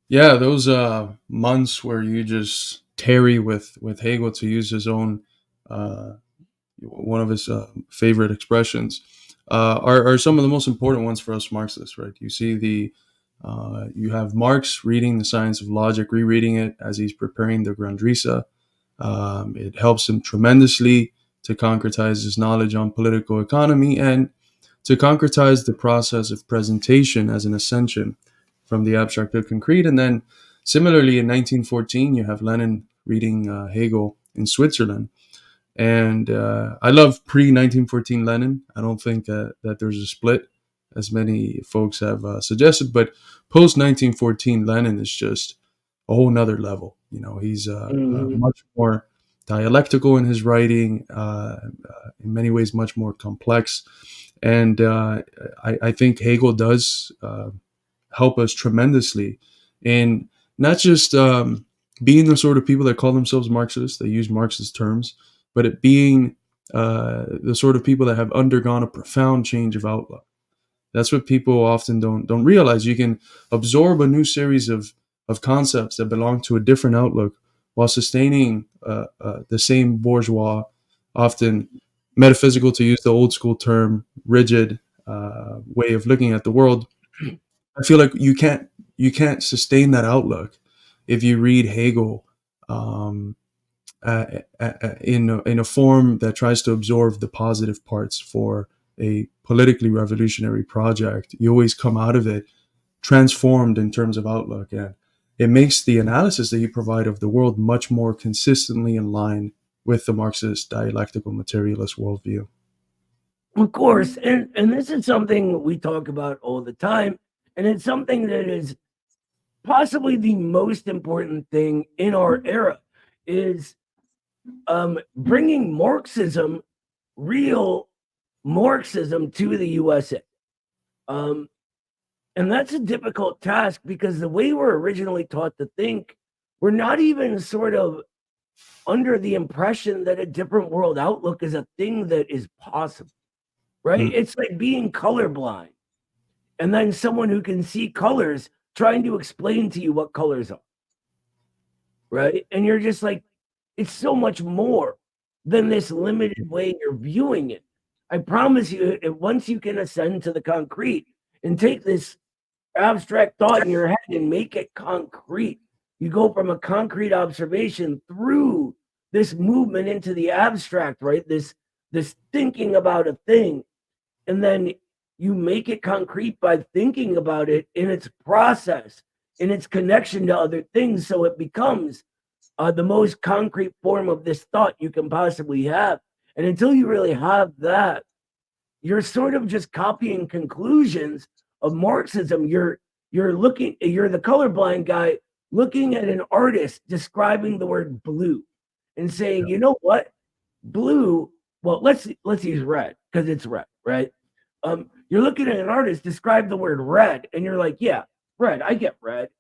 Yeah, those months where you just tarry with Hegel, to use his own uh, one of his favorite expressions, are some of the most important ones for us Marxists, right? You see you have Marx reading The Science of Logic, rereading it as he's preparing the Grundrisse. It helps him tremendously to concretize his knowledge on political economy and to concretize the process of presentation as an ascension from the abstract to concrete. And then similarly, in 1914, you have Lenin reading Hegel in Switzerland. And I love pre 1914 Lenin. I don't think that there's a split, as many folks have suggested. But post 1914 Lenin is just a whole nother level. You know, he's Mhm. much more dialectical in his writing, in many ways, much more complex. And I think Hegel does help us tremendously in not just being the sort of people that call themselves Marxists, they use Marxist terms, but it being the sort of people that have undergone a profound change of outlook. That's what people often don't realize. You can absorb a new series of concepts that belong to a different outlook while sustaining the same bourgeois, often metaphysical, to use the old school term, rigid way of looking at the world. I feel like you can't sustain that outlook if you read Hegel um, in a form that tries to absorb the positive parts for a politically revolutionary project. You always come out of it transformed in terms of outlook, and it makes the analysis that you provide of the world much more consistently in line with the Marxist dialectical materialist worldview. Of course, and this is something we talk about all the time, and it's something that is possibly the most important thing in our era is bringing Marxism, real Marxism, to the USA. Um, and that's a difficult task because the way we're originally taught to think, we're not even sort of under the impression that a different world outlook is a thing that is possible, right? Mm. It's like being colorblind and then someone who can see colors trying to explain to you what colors are, right? And you're just like, it's so much more than this limited way you're viewing it. I promise you, once you can ascend to the concrete and take this abstract thought in your head and make it concrete, you go from a concrete observation through this movement into the abstract, right? This thinking about a thing, and then you make it concrete by thinking about it in its process, in its connection to other things, so it becomes the most concrete form of this thought you can possibly have. And until you really have that, you're sort of just copying conclusions of Marxism. You're the colorblind guy looking at an artist describing the word blue and saying, you know what, blue. Well, let's use red because it's red, right? You're looking at an artist describe the word red, and you're like, yeah, red. I get red,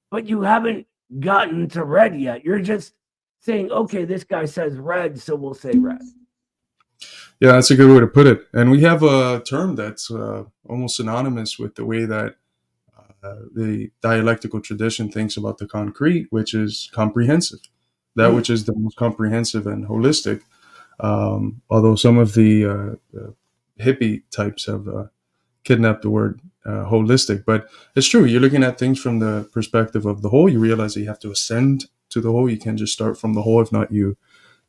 but you haven't gotten to red yet. You're just saying, okay, this guy says red, so we'll say red. Yeah, that's a good way to put it. And we have a term that's almost synonymous with the way that the dialectical tradition thinks about the concrete, which is comprehensive, that Mm. which is the most comprehensive and holistic. Although some of the hippie types have kidnapped the word holistic, but it's true. You're looking at things from the perspective of the whole. You realize that you have to ascend to the whole. You can't just start from the whole. If not, you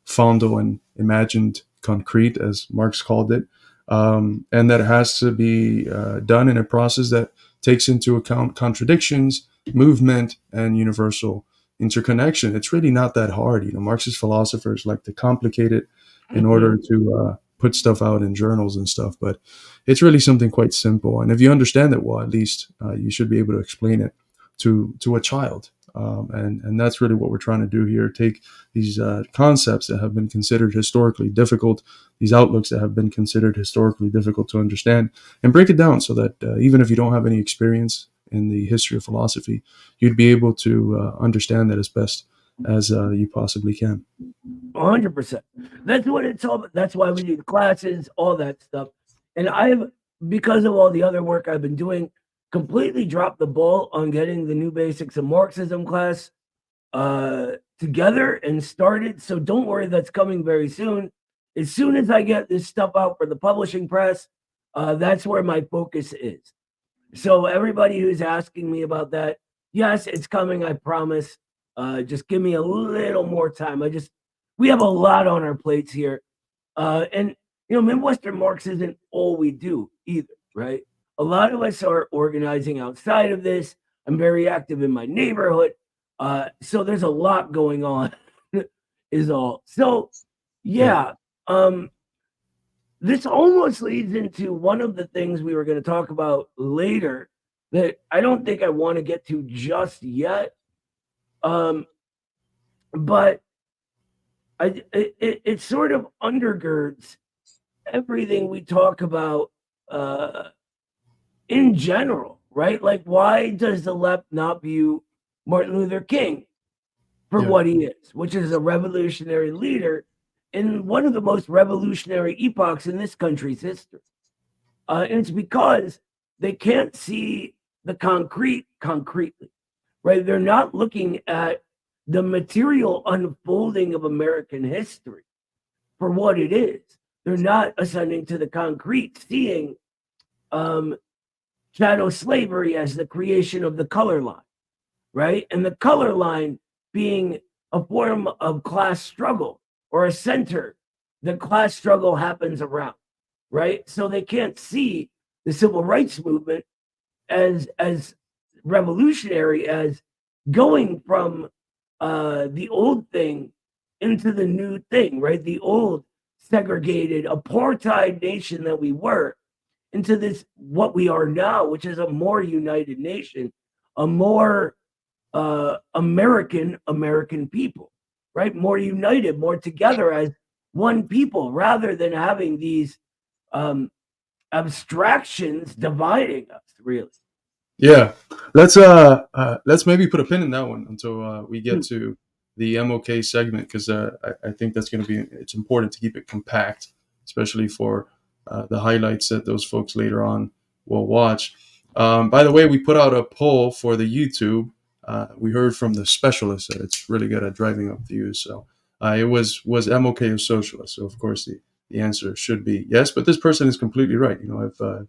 fondle and imagined concrete, as Marx called it, and that it has to be done in a process that takes into account contradictions, movement, and universal interconnection. It's really not that hard. You know, Marxist philosophers like to complicate it in order to put stuff out in journals and stuff, but it's really something quite simple. And if you understand it well, at least you should be able to explain it to a child. And that's really what we're trying to do here. Take these concepts that have been considered historically difficult, these outlooks that have been considered historically difficult to understand, and break it down so that even if you don't have any experience in the history of philosophy, you'd be able to understand that as best as you possibly can. 100%. That's what it's all about. That's why we need classes, all that stuff. And I've, because of all the other work I've been doing, completely dropped the ball on getting the new basics of Marxism class together and started. So don't worry, that's coming very soon. As soon as I get this stuff out for the publishing press, that's where my focus is. So everybody who's asking me about that, yes, it's coming. I promise. Just give me a little more time. We have a lot on our plates here, and Midwestern Marx isn't all we do either, right? A lot of us are organizing outside of this. I'm very active in my neighborhood, so there's a lot going on. Is all. So Yeah. yeah, um, this almost leads into one of the things we were going to talk about later that I don't think I want to get to just yet. Um, but it sort of undergirds everything we talk about uh, in general, right? Like, why does the left not view Martin Luther King for Yeah. what he is, which is a revolutionary leader in one of the most revolutionary epochs in this country's history? And it's because they can't see the concrete concretely, right? They're not looking at the material unfolding of American history for what it is. They're not ascending to the concrete, seeing um, chattel slavery as the creation of the color line, right? And the color line being a form of class struggle or a center that class struggle happens around, right? So they can't see the civil rights movement as revolutionary as going from the old thing into the new thing, right? The old segregated apartheid nation that we were into this what we are now, which is a more united nation, a more American people, right? More united, more together as one people, rather than having these um, abstractions dividing us. Really. Yeah, let's maybe put a pin in that one until we get to the MOK segment because I think that's going to be it's important to keep it compact, especially for the highlights that those folks later on will watch. By the way, we put out a poll for the YouTube. We heard from the specialist that it's really good at driving up views. So it was MOK or socialist. So of course the answer should be yes. But this person is completely right. If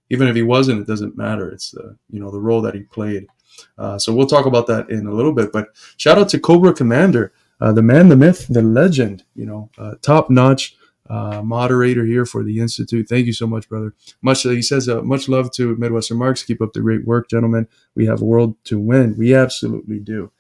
even if he wasn't, it doesn't matter. It's the role that he played. So we'll talk about that in a little bit. But shout out to Cobra Commander, the man, the myth, the legend. Top notch moderator here for the institute. Thank you so much, brother. He says much love to Midwestern Marks. Keep up the great work, gentlemen. We have a world to win. We absolutely do.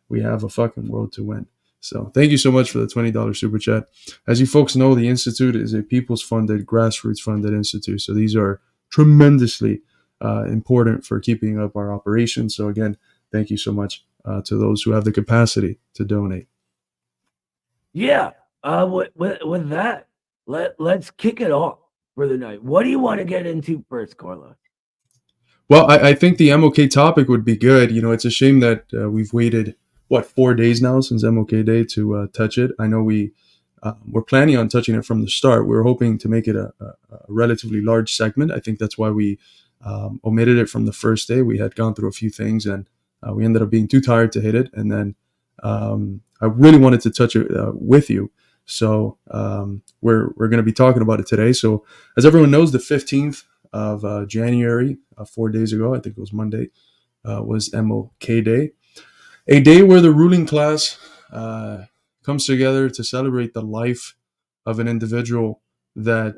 We have a fucking world to win. So thank you so much for the $20 super chat. As you folks know, the institute is a people's funded, grassroots funded institute. So these are tremendously important for keeping up our operations. So again, thank you so much to those who have the capacity to donate. Yeah. With that, let's kick it off for the night. What do you want to get into first, Carla? Well, I think the MOK topic would be good. It's a shame that we've waited 4 days now since MOK Day to touch it. I know we're planning on touching it from the start. We're hoping to make it a relatively large segment. I think that's why we omitted it from the first day. We had gone through a few things and we ended up being too tired to hit it. And then I really wanted to touch it with you. So we're going to be talking about it today. So as everyone knows, the 15th of January, 4 days ago, I think it was Monday, was MOK Day. A day where the ruling class comes together to celebrate the life of an individual that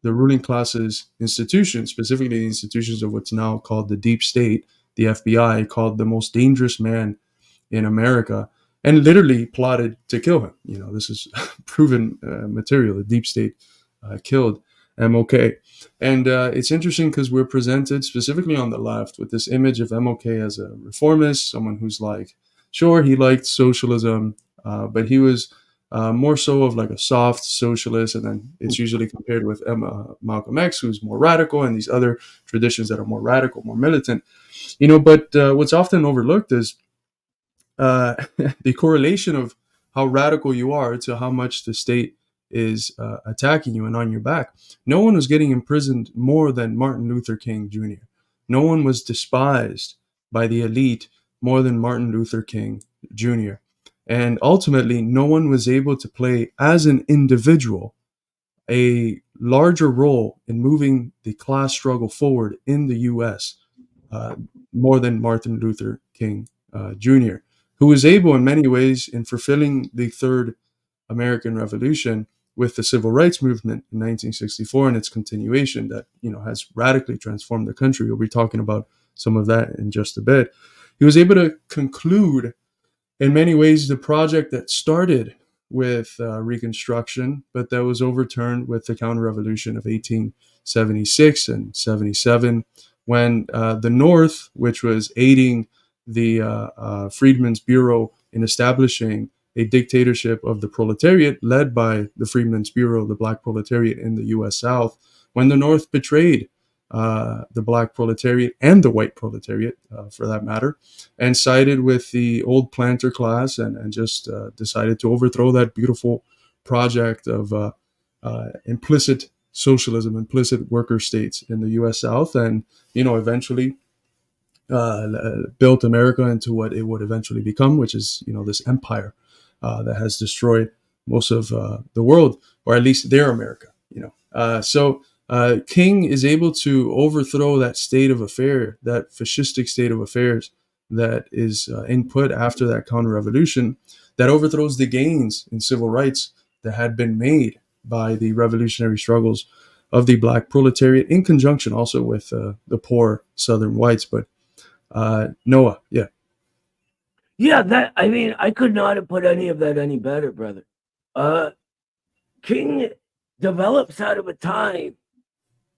the ruling class's institutions, specifically the institutions of what's now called the deep state, the FBI, called the most dangerous man in America, and literally plotted to kill him. This is proven material. The deep state killed MOK. And it's interesting because we're presented specifically on the left with this image of MOK as a reformist, someone who's like, sure, he liked socialism, but he was more so of like a soft socialist. And then it's usually compared with Malcolm X, who's more radical, and these other traditions that are more radical, more militant. But what's often overlooked is the correlation of how radical you are to how much the state is attacking you and on your back. No one was getting imprisoned more than Martin Luther King Jr. no one was despised by the elite more than Martin Luther King Jr. And ultimately, no one was able to play as an individual a larger role in moving the class struggle forward in the US uh, more than Martin Luther King Jr., who was able in many ways in fulfilling the third American Revolution with the Civil Rights Movement in 1964 and its continuation that has radically transformed the country. We'll be talking about some of that in just a bit. He was able to conclude in many ways the project that started with Reconstruction, but that was overturned with the counter revolution of 1876 and 77, when the North, which was aiding the Freedmen's Bureau in establishing a dictatorship of the proletariat led by the Freedmen's Bureau, the black proletariat in the US South, when the North betrayed the black proletariat and the white proletariat, for that matter, and sided with the old planter class and just decided to overthrow that beautiful project of implicit socialism, implicit worker states in the U.S. South, and eventually built America into what it would eventually become, which is this empire that has destroyed most of the world, or at least their America. So King is able to overthrow that state of affair, that fascistic state of affairs that is input after that counter-revolution, that overthrows the gains in civil rights that had been made by the revolutionary struggles of the black proletariat, in conjunction also with the poor Southern whites. But Noah, yeah. Yeah, that I mean, I could not have put any of that any better, brother. Uh King develops out of a time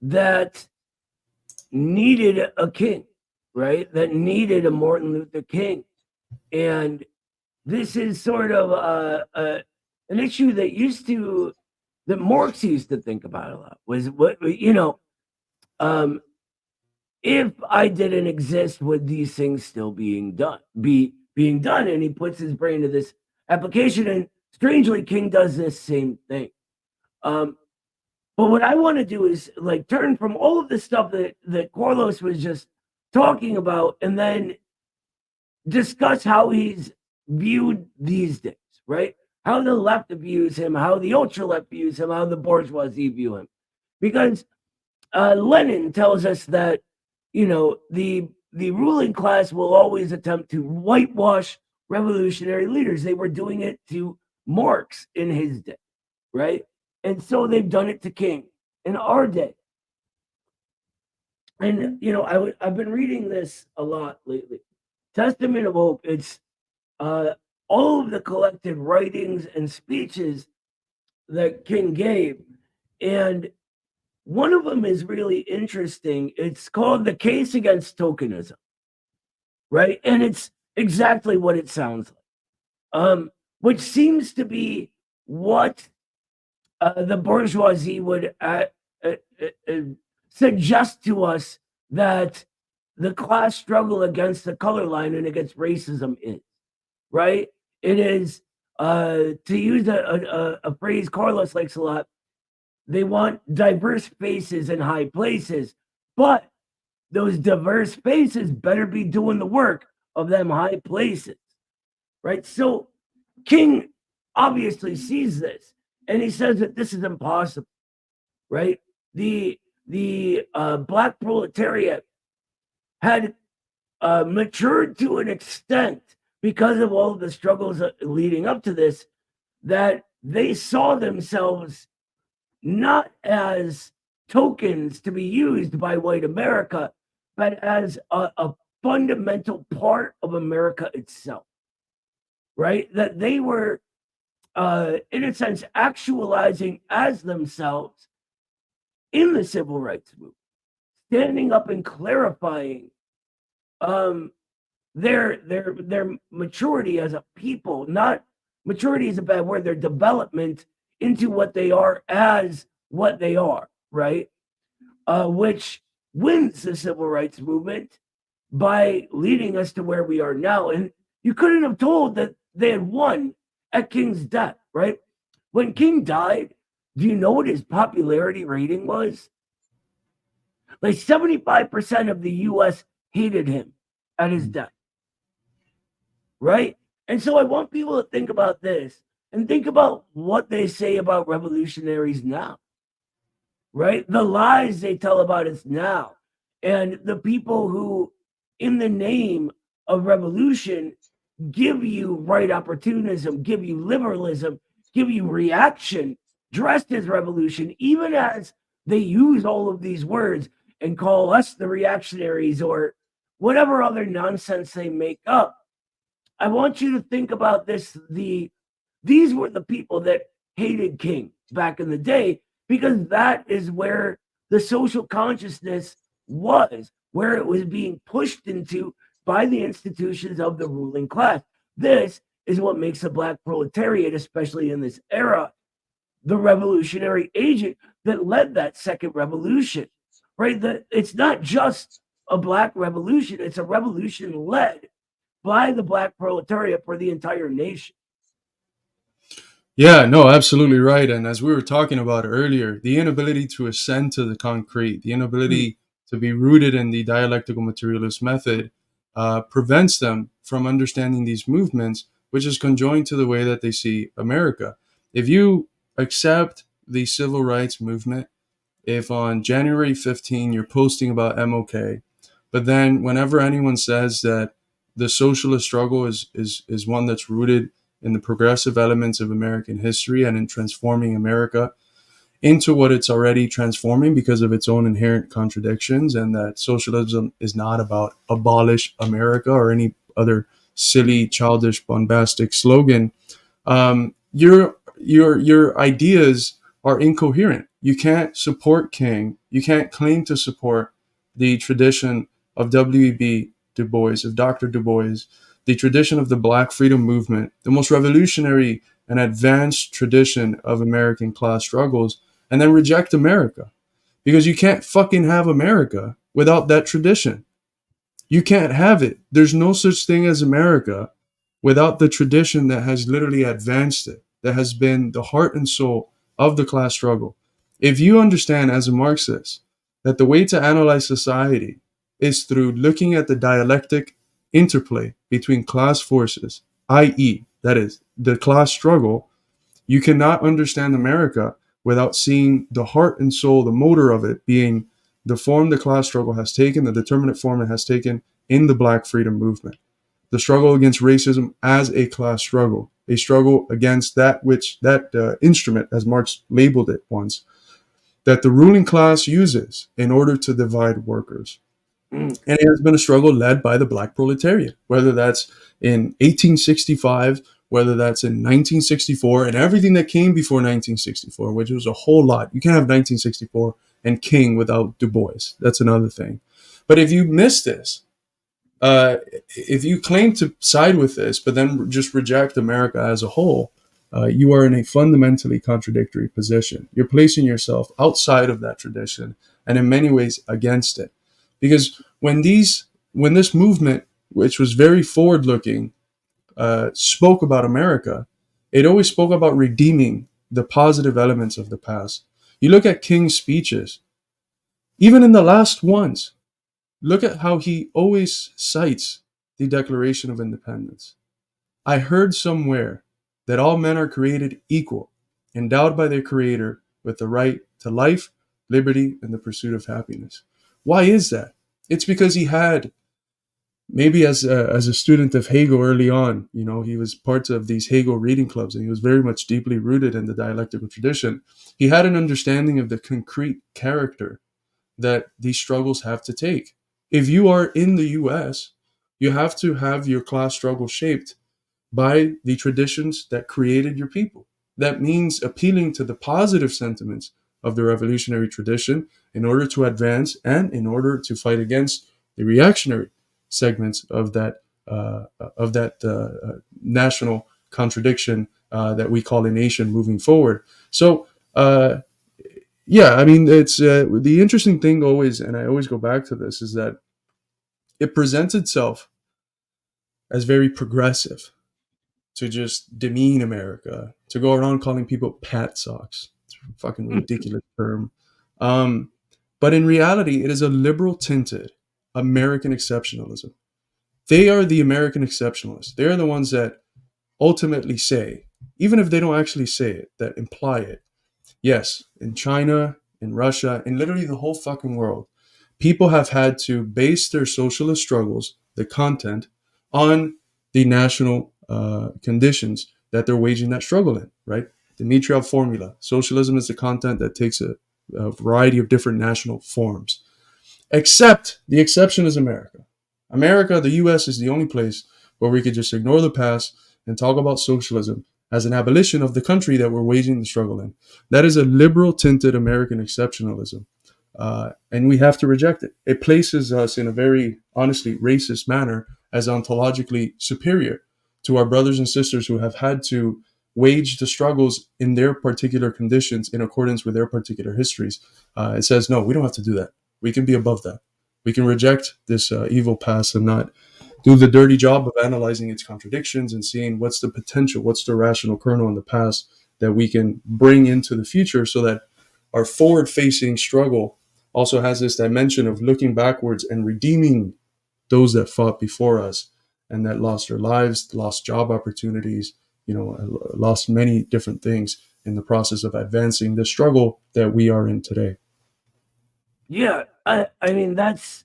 that needed a king, right? That needed a Martin Luther King. And this is sort of an issue that Marx used to think about a lot, was um, if I didn't exist, would these things still being done? And he puts his brain to this application, and strangely, King does this same thing. Um, but what I want to do is like turn from all of the stuff that Carlos was just talking about, and then discuss how he's viewed these days, right? How the left views him, how the ultra left views him, how the bourgeoisie view him. Because Lenin tells us that the ruling class will always attempt to whitewash revolutionary leaders. They were doing it to Marx in his day, right? And so they've done it to King in our day. And I've been reading this a lot lately. Testament of Hope. It's all of the collected writings and speeches that King gave, and one of them is really interesting. It's called The Case Against Tokenism, right? And it's exactly what it sounds like, which seems to be what the bourgeoisie would suggest to us that the class struggle against the color line and against racism is, right? It is, to use a phrase Carlos likes a lot, they want diverse faces in high places, but those diverse faces better be doing the work of them high places, right? So King obviously sees this, and he says that this is impossible, right? The black proletariat had matured to an extent because of all of the struggles leading up to this, that they saw themselves not as tokens to be used by white America, but as a fundamental part of America itself, right? That they were, in a sense, actualizing as themselves in the civil rights movement, standing up and clarifying um, their maturity as a people. Not maturity is a bad word. Their development into what they are as what they are, right? Which wins the civil rights movement by leading us to where we are now. And you couldn't have told that they had won at King's death, right? When King died, do you know what his popularity rating was? Like 75% of the US hated him at his Mm. death, right? And so I want people to think about this and think about what they say about revolutionaries now, right? The lies they tell about us now. And the people who, in the name of revolution, give you right opportunism, give you liberalism, give you reaction dressed as revolution, even as they use all of these words and call us the reactionaries or whatever other nonsense they make up. I want you to think about this. These were the people that hated King back in the day because that is where the social consciousness was, where it was being pushed into by the institutions of the ruling class. This is what makes the black proletariat, especially in this era, the revolutionary agent that led that second revolution. Right? It's not just a black revolution, it's a revolution led by the black proletariat for the entire nation. Yeah, no, absolutely right. And as we were talking about earlier, the inability to ascend to the concrete, the Mm, inability to be rooted in the dialectical materialist method, prevents them from understanding these movements, which is conjoined to the way that they see America. If you accept the civil rights movement, if on January 15 you're posting about MLK, but then whenever anyone says that the socialist struggle is one that's rooted in the progressive elements of American history and in transforming America into what it's already transforming because of its own inherent contradictions, and that socialism is not about abolish America or any other silly, childish, bombastic slogan, your ideas are incoherent. You can't support King. You can't claim to support the tradition of W.E.B. Du Bois, of Dr. Du Bois, the tradition of the Black Freedom Movement, the most revolutionary and advanced tradition of American class struggles, and then reject America. Because you can't fucking have America without that tradition. You can't have it. There's no such thing as America without the tradition that has literally advanced it, that has been the heart and soul of the class struggle. If you understand as a Marxist that the way to analyze society is through looking at the dialectic interplay between class forces, i.e., that is, the class struggle, you cannot understand America without seeing the heart and soul, the motor of it being the form the class struggle has taken, the determinate form it has taken in the Black freedom movement. The struggle against racism as a class struggle, a struggle against that which, that instrument, as Marx labeled it once, that the ruling class uses in order to divide workers. mm, And it has been a struggle led by the black proletariat, whether that's in 1865, whether that's in 1964, and everything that came before 1964, which was a whole lot. You can't have 1964 and King without Du Bois. That's another thing. But if you miss this, uh, if you claim to side with this, but then just reject America as a whole, you are in a fundamentally contradictory position. You're placing yourself outside of that tradition and in many ways against it. Because when this movement, which was very forward looking, spoke about America, it always spoke about redeeming the positive elements of the past. You look at King's speeches, even in the last ones, look at how he always cites the Declaration of Independence. I heard somewhere that all men are created equal, endowed by their Creator with the right to life, liberty, and the pursuit of happiness. Why is that? It's because he had, maybe as a student of Hegel early on, you know, he was part of these Hegel reading clubs, and he was very much deeply rooted in the dialectical tradition. He had an understanding of the concrete character that these struggles have to take. If you are in the US, you have to have your class struggle shaped by the traditions that created your people. That means appealing to the positive sentiments of the revolutionary tradition in order to advance and in order to fight against the reactionary segments of that national contradiction that we call a nation moving forward. So yeah, I mean, it's the interesting thing always, and I always go back to this, is that it presents itself as very progressive to just demean America, to go around calling people pat socks. It's a fucking mm. ridiculous term. Um, But in reality, it is a liberal tinted American exceptionalism. They are the American exceptionalists. They're the ones that ultimately say, even if they don't actually say it, that imply it. Yes, in China, in Russia, in literally the whole fucking world, people have had to base their socialist struggles, the content, on the national conditions that they're waging that struggle in, right? The Mitrov formula. Socialism is the content that takes a variety of different national forms. Except the exception is America. America, the US, is the only place where we could just ignore the past and talk about socialism as an abolition of the country that we're waging the struggle in. That is a liberal tinted American exceptionalism. And we have to reject it. It places us in a very, honestly, racist manner as ontologically superior to our brothers and sisters who have had to wage the struggles in their particular conditions in accordance with their particular histories. It says, no, we don't have to do that. We can be above that. We can reject this evil past and not do the dirty job of analyzing its contradictions and seeing what's the potential, what's the rational kernel in the past that we can bring into the future so that our forward facing struggle also has this dimension of looking backwards and redeeming those that fought before us and that lost their lives, lost job opportunities, lost many different things in the process of advancing the struggle that we are in today. Yeah, I mean that's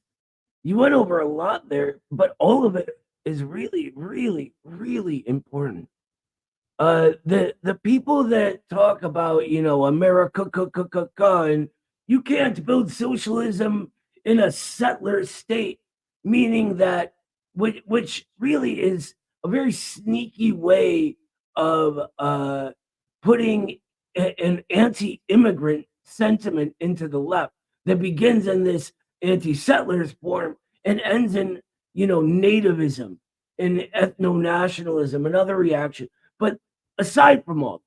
you went over a lot there, but all of it is really, really, really important. The people that talk about America, and you can't build socialism in a settler state, meaning that which really is a very sneaky way of putting an anti-immigrant sentiment into the left that begins in this anti-settlers form and ends in nativism and ethno-nationalism and other reaction. But aside from all,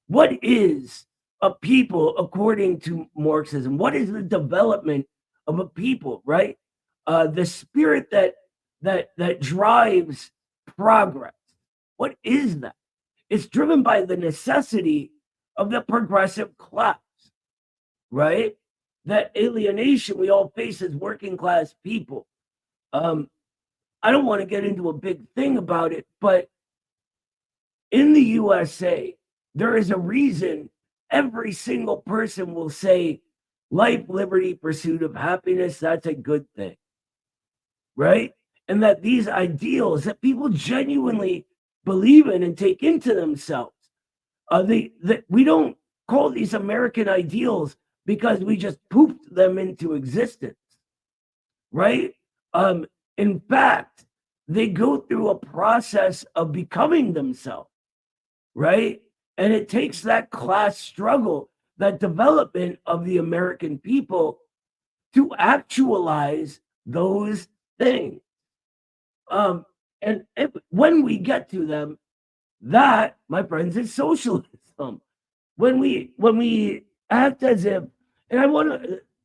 what is a people according to Marxism? What is the development of a people, right? The spirit that drives progress. What is that? It's driven by the necessity of the progressive class, right? That alienation we all face as working class people. Um, I don't want to get into a big thing about it, but in the USA, there is a reason every single person will say life, liberty, pursuit of happiness, that's a good thing, right? And that these ideals that people genuinely believe in and take into themselves, we don't call these American ideals because we just pooped them into existence, right? In fact, they go through a process of becoming themselves, right? And it takes that class struggle, that development of the American people to actualize those things. And when we get to them, that, my friends, is socialism. When we act as if, and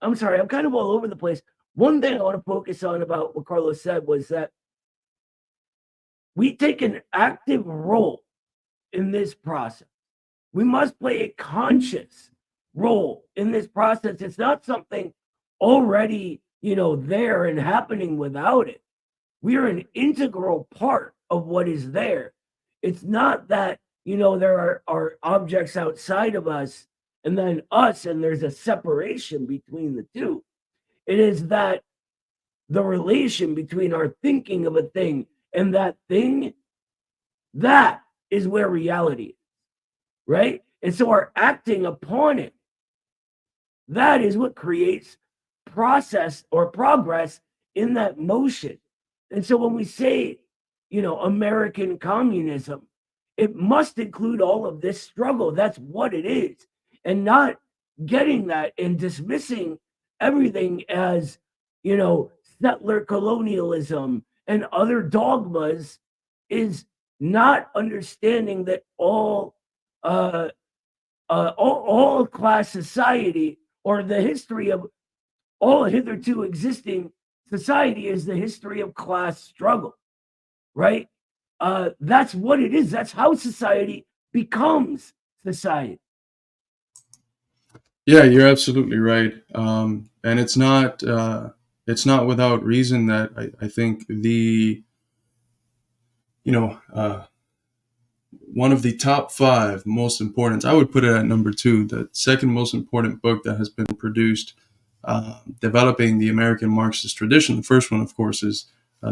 I'm sorry, I'm kind of all over the place. One thing I want to focus on about what Carlos said was that we take an active role in this process. We must play a conscious role in this process. It's not something already, there and happening without it. We are an integral part of what is there. It's not that, there are objects outside of us and then us, and there's a separation between the two. It is that the relation between our thinking of a thing and that thing, that is where reality is, right? And so our acting upon it, that is what creates process or progress in that motion. And so when we say, American communism, it must include all of this struggle. That's what it is. And not getting that and dismissing everything as, settler colonialism and other dogmas is not understanding that all class society, or the history of all hitherto existing society, is the history of class struggle, right? That's what it is. That's how society becomes society. Yeah, you're absolutely right. and it's not without reason that I think the you know one of the top five most important, I would put it at number two, the second most important book that has been produced developing the American Marxist tradition. The first one, of course, is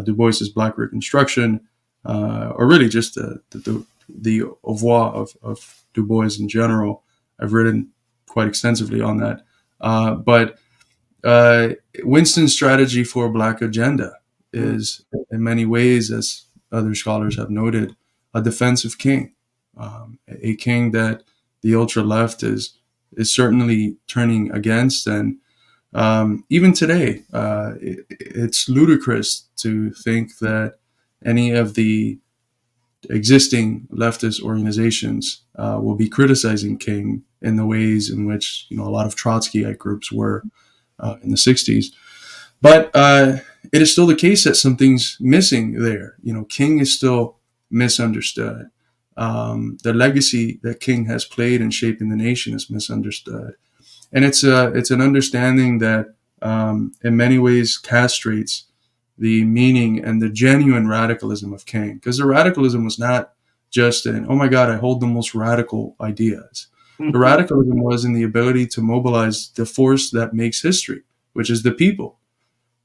Du Bois's Black Reconstruction, or really just the au revoir of Du Bois in general. I've written quite extensively on that. But uh, Winston's strategy for a Black agenda Mm. is, in many ways, as other scholars have noted, a defensive king, a king that the ultra left is certainly turning against. And even today, it's ludicrous to think that any of the existing leftist organizations will be criticizing King in the ways in which a lot of Trotskyite groups were in the 60s. But it is still the case that something's missing there. King is still misunderstood. The legacy that King has played in shaping the nation is misunderstood, and it's an understanding that in many ways castrates the meaning and the genuine radicalism of King, because the radicalism was not just in, oh my God, I hold the most radical ideas. The radicalism was in the ability to mobilize the force that makes history, which is the people.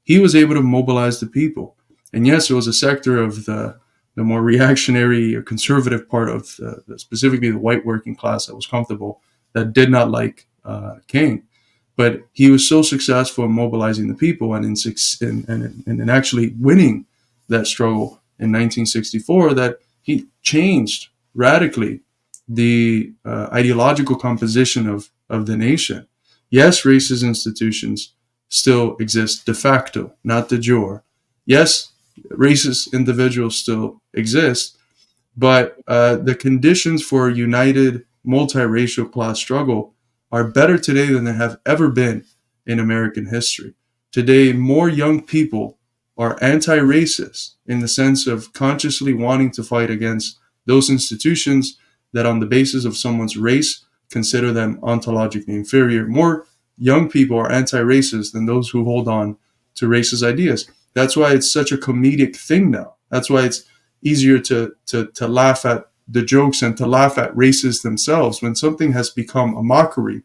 He was able to mobilize the people. And yes, it was a sector of the more reactionary or conservative part of specifically the white working class that was comfortable, that did not like King. But he was so successful in mobilizing the people and in actually winning that struggle in 1964 that he changed radically the ideological composition of the nation. Yes, racist institutions still exist de facto, not de jure. Yes, racist individuals still exist, but the conditions for a united multiracial class struggle are better today than they have ever been in American history. Today, more young people are anti racist in the sense of consciously wanting to fight against those institutions that, on the basis of someone's race, consider them ontologically inferior. More young people are anti racist than those who hold on to racist ideas. That's why it's such a comedic thing now. That's why it's easier to laugh at the jokes and to laugh at racists themselves when something has become a mockery.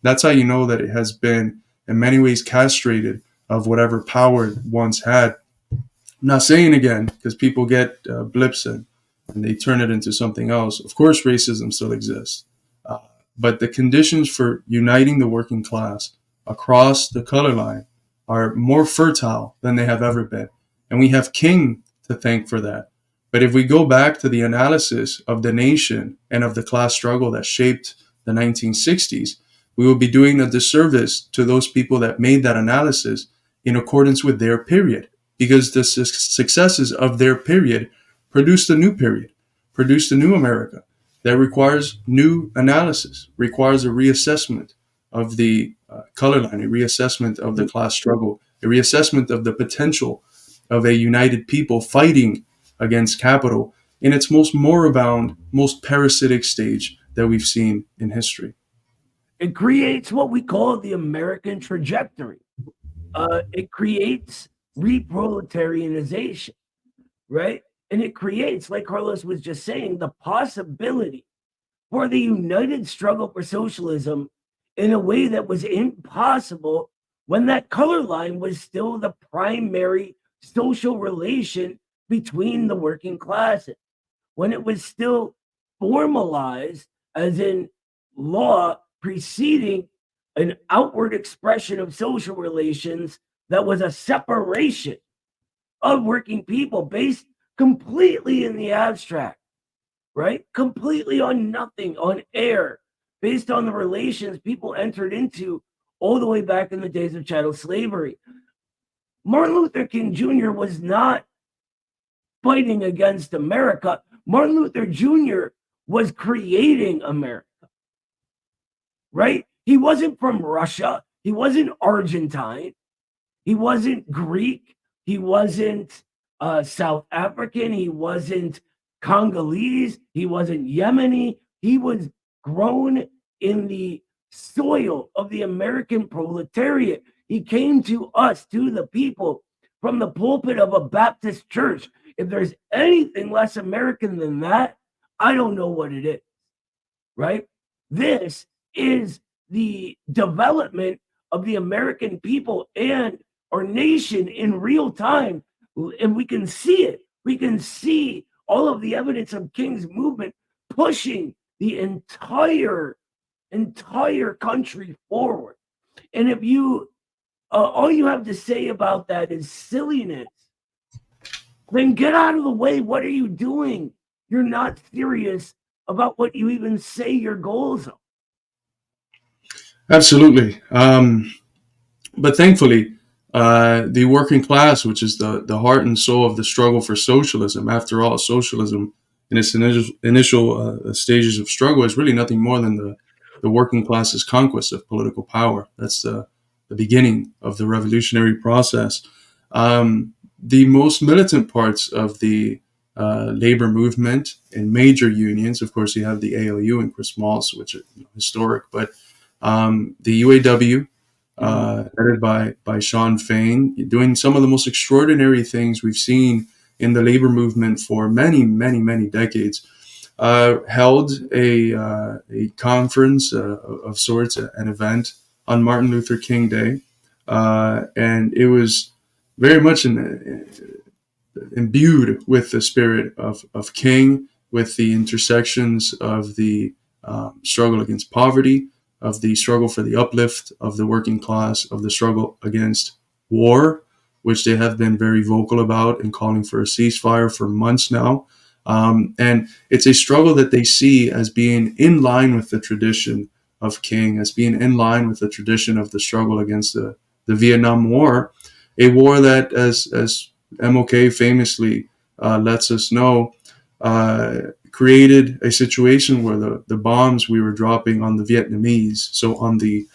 That's how you know that it has been in many ways castrated of whatever power it once had. I'm not saying again, because people get blips and they turn it into something else. Of course, racism still exists. Uh, but the conditions for uniting the working class across the color line are more fertile than they have ever been. And we have King to thank for that. But if we go back to the analysis of the nation and of the class struggle that shaped the 1960s, we will be doing a disservice to those people that made that analysis in accordance with their period, because the successes of their period produced a new period, produced a new America that requires new analysis, requires a reassessment of the color line, a reassessment of the class struggle, a reassessment of the potential of a united people fighting against capital in its most moribund, most parasitic stage that we've seen in history. It creates what we call the American trajectory. It creates reproletarianization, right? And it creates, like Carlos was just saying, the possibility for the united struggle for socialism in a way that was impossible when that color line was still the primary social relation between the working classes, when it was still formalized as in law preceding an outward expression of social relations that was a separation of working people based completely in the abstract, right? Completely on nothing, on air, based on the relations people entered into all the way back in the days of chattel slavery. Martin Luther King Jr. was not fighting against America. Martin Luther Jr. was creating America, right? He wasn't from Russia. He wasn't Argentine. He wasn't Greek. He wasn't South African. He wasn't Congolese. He wasn't Yemeni. He was grown in the soil of the American proletariat. He came to us, to the people, from the pulpit of a Baptist church. If there's anything less American than that, I don't know what it is, right? This is the development of the American people and our nation in real time. And we can see it. We can see all of the evidence of King's movement pushing the entire country forward. And if you all you have to say about that is silliness, then get out of the way. What are you doing? You're not serious about what you even say your goals are. Absolutely. But thankfully, the working class, which is the heart and soul of the struggle for socialism, after all, socialism in its initial stages of struggle is really nothing more than the working class's conquest of political power. That's the beginning of the revolutionary process. The most militant parts of the labor movement and major unions, of course, you have the ALU and Chris Maltz, which are historic, but the UAW, headed by Sean Fain, doing some of the most extraordinary things we've seen in the labor movement for many, many, many decades. Held a conference of sorts, an event on Martin Luther King Day, and it was very much imbued with the spirit of King, with the intersections of the struggle against poverty, of the struggle for the uplift of the working class, of the struggle against war, which they have been very vocal about and calling for a ceasefire for months now. And it's a struggle that they see as being in line with the tradition of King, as being in line with the tradition of the struggle against the Vietnam War, a war that, as MLK famously lets us know, created a situation where the bombs we were dropping on the Vietnamese, so on the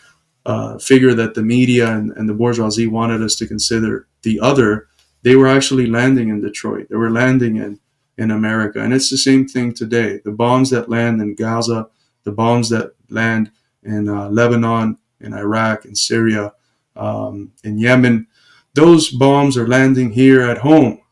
figure that the media and the bourgeoisie wanted us to consider the other, they were actually landing in Detroit. They were landing in America. And it's the same thing today. The bombs that land in Gaza, the bombs that land in Lebanon, in Iraq, in Syria, in Yemen, those bombs are landing here at home.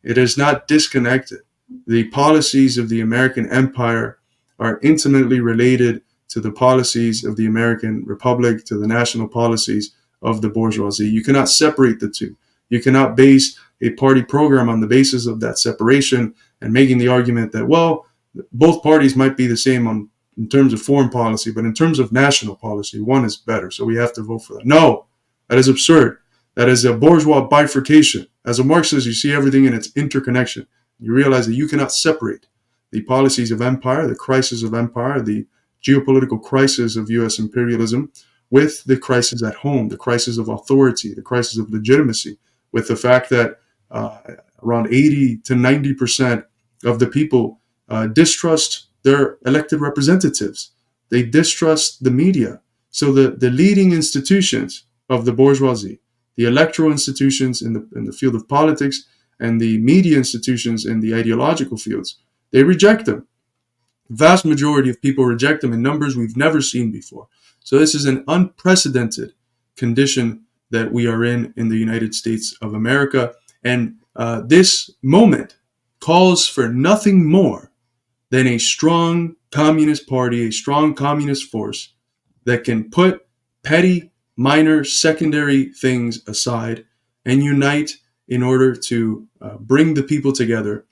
It is not disconnected. The policies of the American empire are intimately related to the policies of the American Republic, to the national policies of the bourgeoisie. You cannot separate the two. You cannot base a party program on the basis of that separation and making the argument that, well, both parties might be the same in terms of foreign policy, but in terms of national policy, one is better, so we have to vote for that. No, that is absurd. That is a bourgeois bifurcation. As a Marxist, you see everything in its interconnection. You realize that you cannot separate the policies of empire, the crisis of empire, the geopolitical crisis of U.S. imperialism, with the crisis at home, the crisis of authority, the crisis of legitimacy, with the fact that around 80 to 90% of the people distrust their elected representatives. They distrust the media. So the leading institutions of the bourgeoisie, the electoral institutions in the field of politics, and the media institutions in the ideological fields, they reject them. Vast majority of people reject them in numbers we've never seen before. So this is an unprecedented condition that we are in the United States of America. And this moment calls for nothing more than a strong communist party, a strong communist force that can put petty, minor, secondary things aside and unite in order to bring the people together.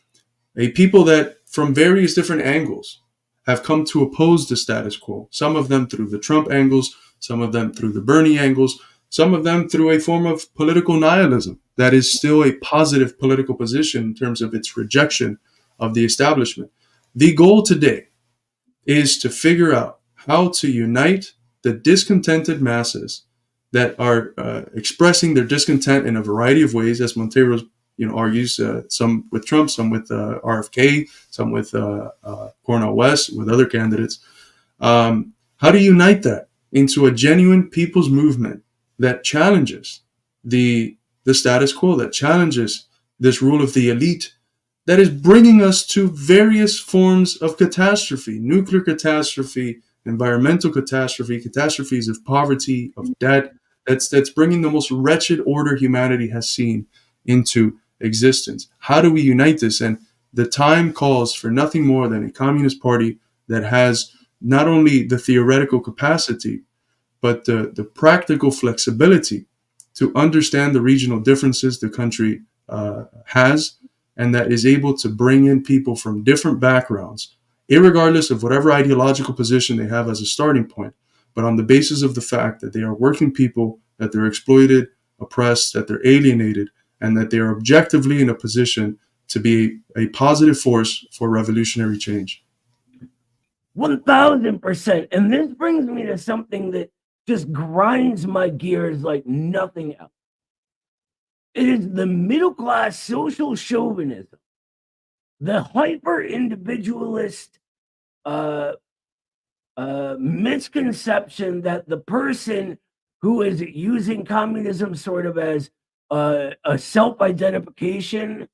A people that, from various different angles, have come to oppose the status quo. Some of them through the Trump angles, some of them through the Bernie angles, some of them through a form of political nihilism that is still a positive political position in terms of its rejection of the establishment. The goal today is to figure out how to unite the discontented masses that are expressing their discontent in a variety of ways, as Montero argues, some with Trump, some with RFK, some with Cornel West, with other candidates. How to unite that into a genuine people's movement that challenges the status quo, that challenges this rule of the elite, that is bringing us to various forms of catastrophe, nuclear catastrophe, environmental catastrophe, catastrophes of poverty, of debt, That's bringing the most wretched order humanity has seen into existence. How do we unite this? And the time calls for nothing more than a communist party that has not only the theoretical capacity, but the practical flexibility to understand the regional differences the country has, and that is able to bring in people from different backgrounds, irregardless of whatever ideological position they have as a starting point, but on the basis of the fact that they are working people, that they're exploited, oppressed, that they're alienated, and that they are objectively in a position to be a positive force for revolutionary change. 1000%. And this brings me to something that just grinds my gears like nothing else. It is the middle class social chauvinism, the hyper individualist misconception that the person who is using communism sort of as a self identification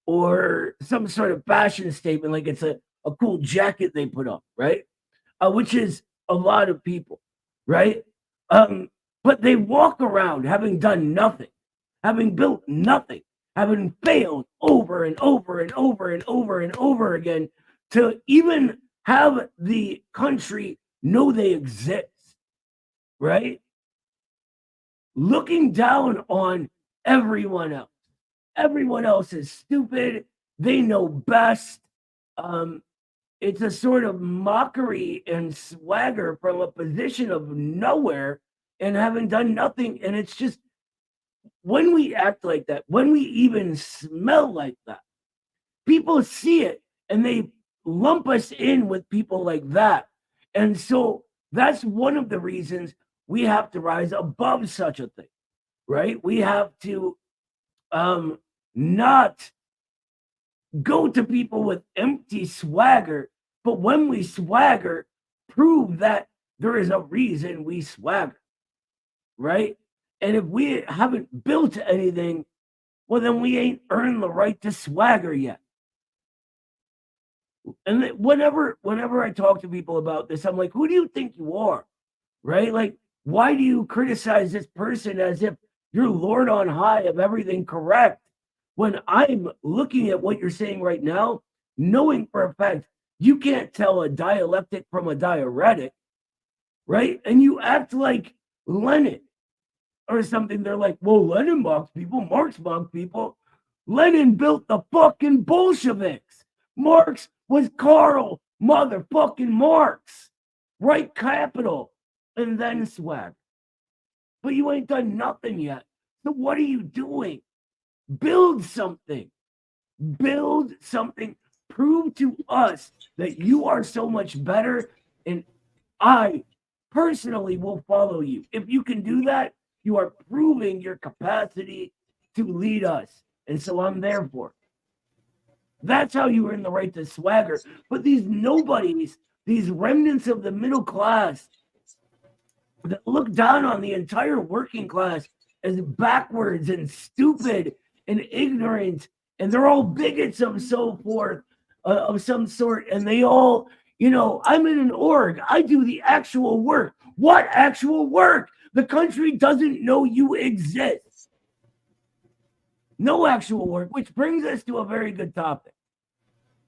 or some sort of fashion statement, like it's a cool jacket they put on, right? Which is a lot of people, right? But they walk around having done nothing, having built nothing, having failed over and over and over and over and over again to even have the country know they exist, right? Looking down on everyone else. Everyone else is stupid. They know best. It's a sort of mockery and swagger from a position of nowhere and having done nothing. And it's just when we act like that, when we even smell like that, people see it and they lump us in with people like that. And so that's one of the reasons we have to rise above such a thing, right? We have to not go to people with empty swagger, but when we swagger, prove that there is a reason we swagger, right? And if we haven't built anything, well, then we ain't earned the right to swagger yet. And whenever I talk to people about this, I'm like, who do you think you are? Right? Like, why do you criticize this person as if you're Lord on high of everything correct? When I'm looking at what you're saying right now, knowing for a fact you can't tell a dialectic from a diuretic, right? And you act like Lenin or something. They're like, well, Lenin mocks people, Marx mocks people. Lenin built the fucking Bolsheviks. Marx was Karl motherfucking Marx. Right capital and then swag. But you ain't done nothing yet. So what are you doing? Build something. Build something. Prove to us that you are so much better. And I personally will follow you. If you can do that, you are proving your capacity to lead us. And so I'm there for it. That's how you earn the right to swagger. But these nobodies, these remnants of the middle class that look down on the entire working class as backwards and stupid and ignorant, and they're all bigots of so forth, of some sort, and they all, I'm in an org. I do the actual work. What actual work? The country doesn't know you exist. No actual work, which brings us to a very good topic.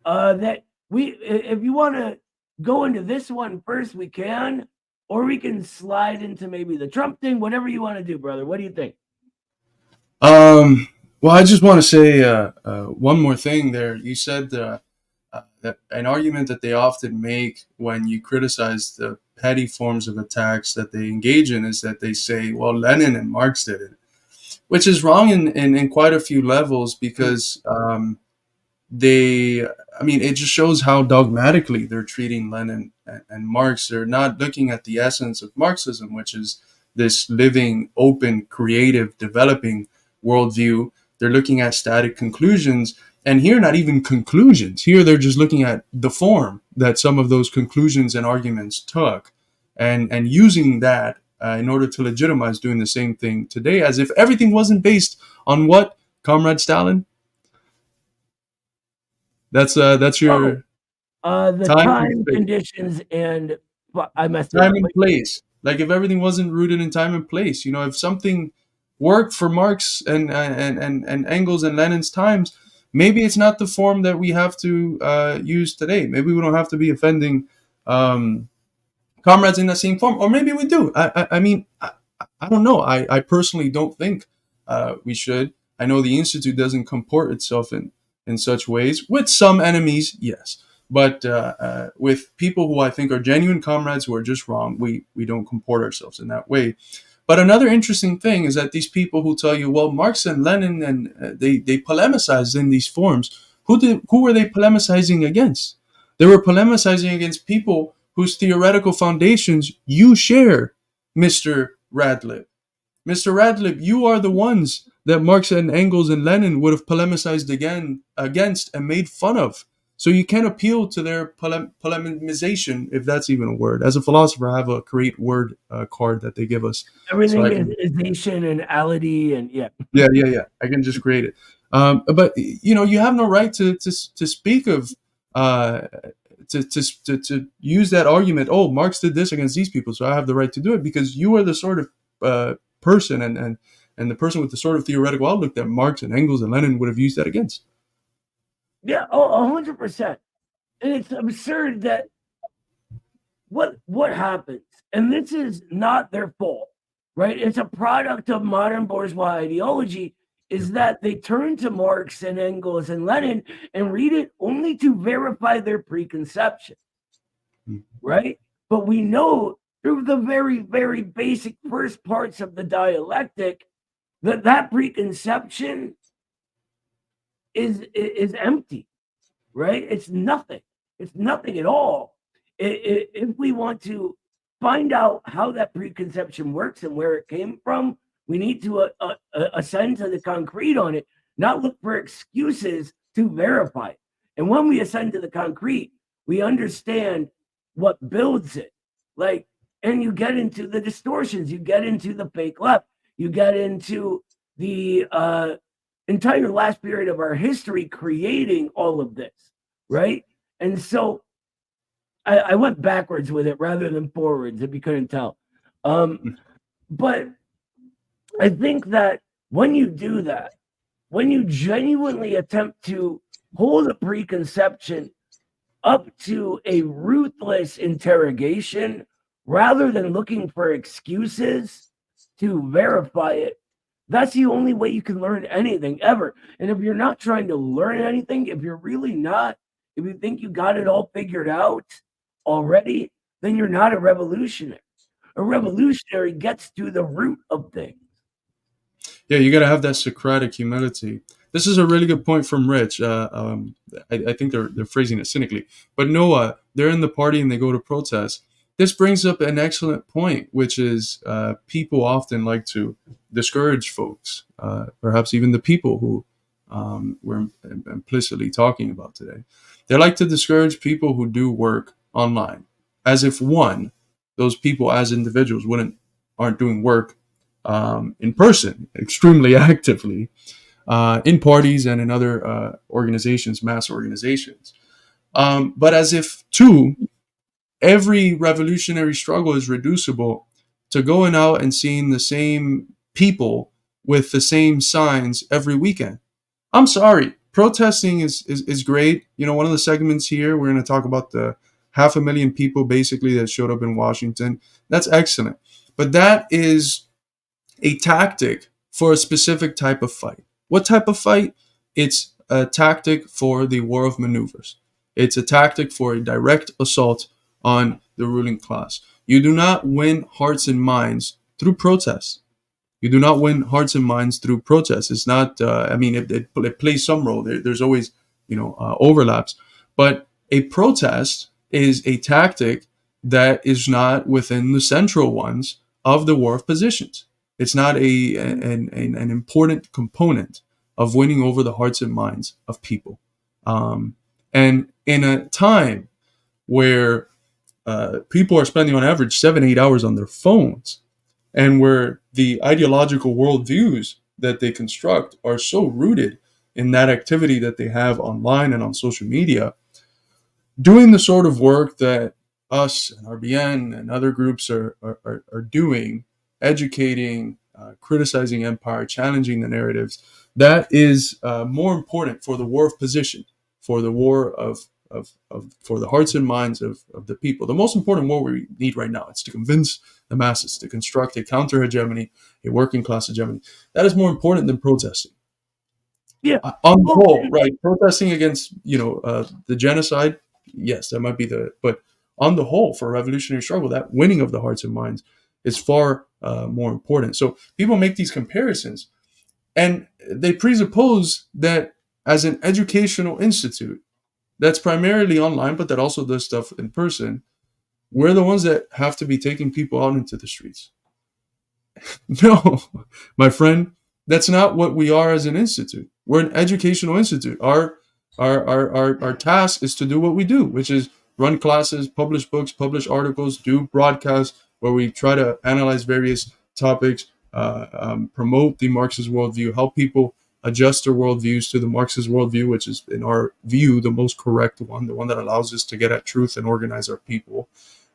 If you want to go into this one first, we can, or we can slide into maybe the Trump thing, whatever you want to do, brother. What do you think? Well, I just want to say one more thing there. You said that an argument that they often make when you criticize the petty forms of attacks that they engage in is that they say, well, Lenin and Marx did it, which is wrong in quite a few levels because they, I mean, it just shows how dogmatically they're treating Lenin and Marx. They're not looking at the essence of Marxism, which is this living, open, creative, developing worldview. They're looking at static conclusions. And here, not even conclusions. Here, they're just looking at the form that some of those conclusions and arguments took and using that in order to legitimize doing the same thing today, as if everything wasn't based on what, Comrade Stalin? That's Oh, your the time and time space. conditions and I messed it Time up. and place. Like if everything wasn't rooted in time and place, if something worked for Marx and Engels and Lenin's times, maybe it's not the form that we have to use today. Maybe we don't have to be offending um, comrades in the same form, or maybe we do. I don't know. I personally don't think we should. I know the institute doesn't comport itself in such ways. With some enemies, yes, but with people who I think are genuine comrades who are just wrong, we don't comport ourselves in that way. But another interesting thing is that these people who tell you, well, Marx and Lenin, and they polemicized in these forms. Who were they polemicizing against? They were polemicizing against people whose theoretical foundations you share, Mr. Radlib. Mr. Radlib, you are the ones that Marx and Engels and Lenin would have polemicized against and made fun of. So you can't appeal to their polemization, if that's even a word. As a philosopher, I have a great word card that they give us, so Everything I can, is nation and ality and yeah. yeah. I can just create it. But you have no right to speak of uh, to use that argument. Oh, Marx did this against these people, so I have the right to do it because you are the sort of person and the person with the sort of theoretical outlook that Marx and Engels and Lenin would have used that against. Yeah, 100%. And it's absurd that what happens, and this is not their fault, right? It's a product of modern bourgeois ideology, is that they turn to Marx and Engels and Lenin and read it only to verify their preconception, right? But we know through the very, very basic first parts of the dialectic that preconception is empty, right? It's nothing. It's nothing at all. If we want to find out how that preconception works and where it came from, we need to ascend to the concrete on it, not look for excuses to verify it. And when we ascend to the concrete, we understand what builds it. Like, and you get into the distortions, you get into the fake left, you get into the entire last period of our history creating all of this, right? And so I went backwards with it rather than forwards, if you couldn't tell. But I think that when you do that, when you genuinely attempt to hold a preconception up to a ruthless interrogation rather than looking for excuses to verify it, that's the only way you can learn anything ever. And if you're not trying to learn anything, if you're really not, if you think you got it all figured out already, then you're not a revolutionary. A revolutionary gets to the root of things. Yeah, you got to have that Socratic humility. This is a really good point from Rich. I think they're phrasing it cynically, but Noah, they're in the party and they go to protest. This brings up an excellent point, which is people often like to discourage folks, perhaps even the people who we're implicitly talking about today. They like to discourage people who do work online, as if one, those people as individuals aren't doing work in person extremely actively in parties and in other organizations, mass organizations. But as if, two, every revolutionary struggle is reducible to going out and seeing the same people with the same signs every weekend. I'm sorry. Protesting is great. One of the segments here, we're going to talk about the 500,000 people basically that showed up in Washington. That's excellent. But that is a tactic for a specific type of fight. What type of fight? It's a tactic for the war of maneuvers. It's a tactic for a direct assault on the ruling class. You do not win hearts and minds through protests. You do not win hearts and minds through protests. It's not. It plays some role. There's always, overlaps, but a protest is a tactic that is not within the central ones of the war of positions. It's not an important component of winning over the hearts and minds of people. And in a time where people are spending on average 7-8 hours on their phones, and where the ideological worldviews that they construct are so rooted in that activity that they have online and on social media, doing the sort of work that us and RBN and other groups are doing, educating, criticizing empire, challenging the narratives, that is more important for the war of position, for the war of for the hearts and minds of the people. The most important war we need right now is to convince the masses to construct a counter hegemony, a working class hegemony. That is more important than protesting. Yeah. On the Well, whole, right, protesting against the genocide, yes, that might be but on the whole, for a revolutionary struggle, that winning of the hearts and minds is far more important. So people make these comparisons, and they presuppose that as an educational institute that's primarily online, but that also does stuff in person, we're the ones that have to be taking people out into the streets. No, my friend, that's not what we are as an institute. We're an educational institute. Our task is to do what we do, which is run classes, publish books, publish articles, do broadcasts where we try to analyze various topics, promote the Marxist worldview, help people adjust their worldviews to the Marxist worldview, which is, in our view, the most correct one, the one that allows us to get at truth and organize our people.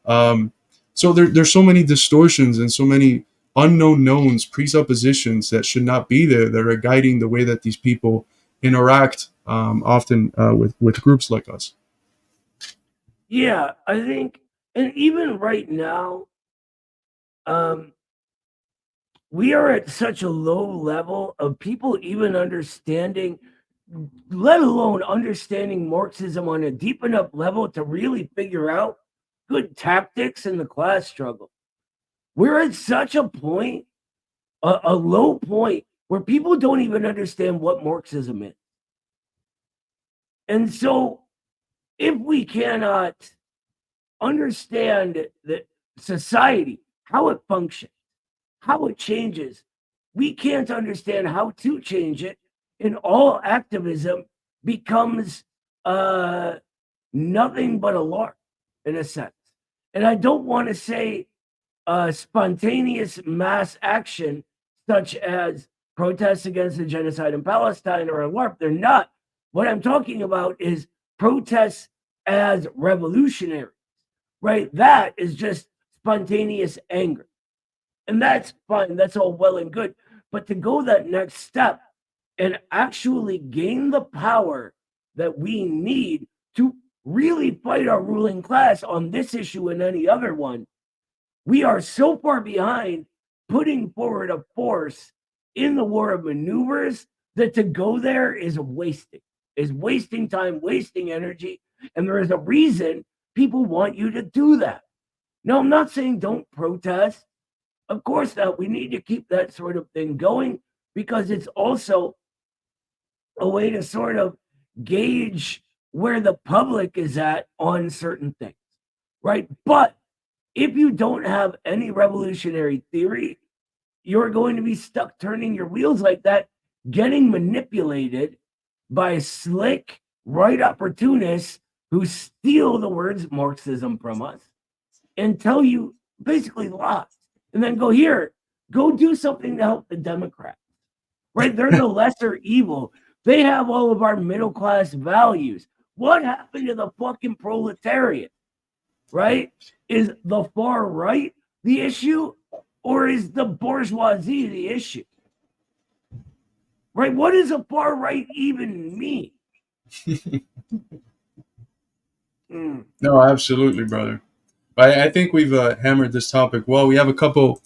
Um, so there's so many distortions and so many unknown knowns, presuppositions that should not be there that are guiding the way that these people interact, often with groups like us. yeah, I think, and even right now, um, we are at such a low level of people even understanding, let alone understanding Marxism on a deep enough level to really figure out good tactics in the class struggle. We're at such a point, a low point, where people don't even understand what Marxism is. And so, if we cannot understand that society, how it functions, how it changes, we can't understand how to change it, and all activism becomes nothing but a lark in a sense. And I don't want to say spontaneous mass action such as protests against the genocide in Palestine or a LARP. They're not. What I'm talking about is protests as revolutionary, right? That is just spontaneous anger. And that's fine. That's all well and good. But to go that next step and actually gain the power that we need to really fight our ruling class on this issue and any other one, we are so far behind putting forward a force in the war of maneuvers that to go there is wasting time, wasting energy. And there is a reason people want you to do that. No, I'm not saying don't protest. Of course not. We need to keep that sort of thing going because it's also a way to sort of gauge where the public is at on certain things, right? But if you don't have any revolutionary theory, you're going to be stuck turning your wheels like that, getting manipulated by slick, right opportunists who steal the words Marxism from us and tell you basically lies. And then go do something to help the Democrats, right? They're the lesser evil. They have all of our middle class values. What happened to the fucking proletariat? Right? Is the far right the issue or is the bourgeoisie the issue? Right? What does a far right even mean? No, absolutely, brother. I think we've hammered this topic well. We have a couple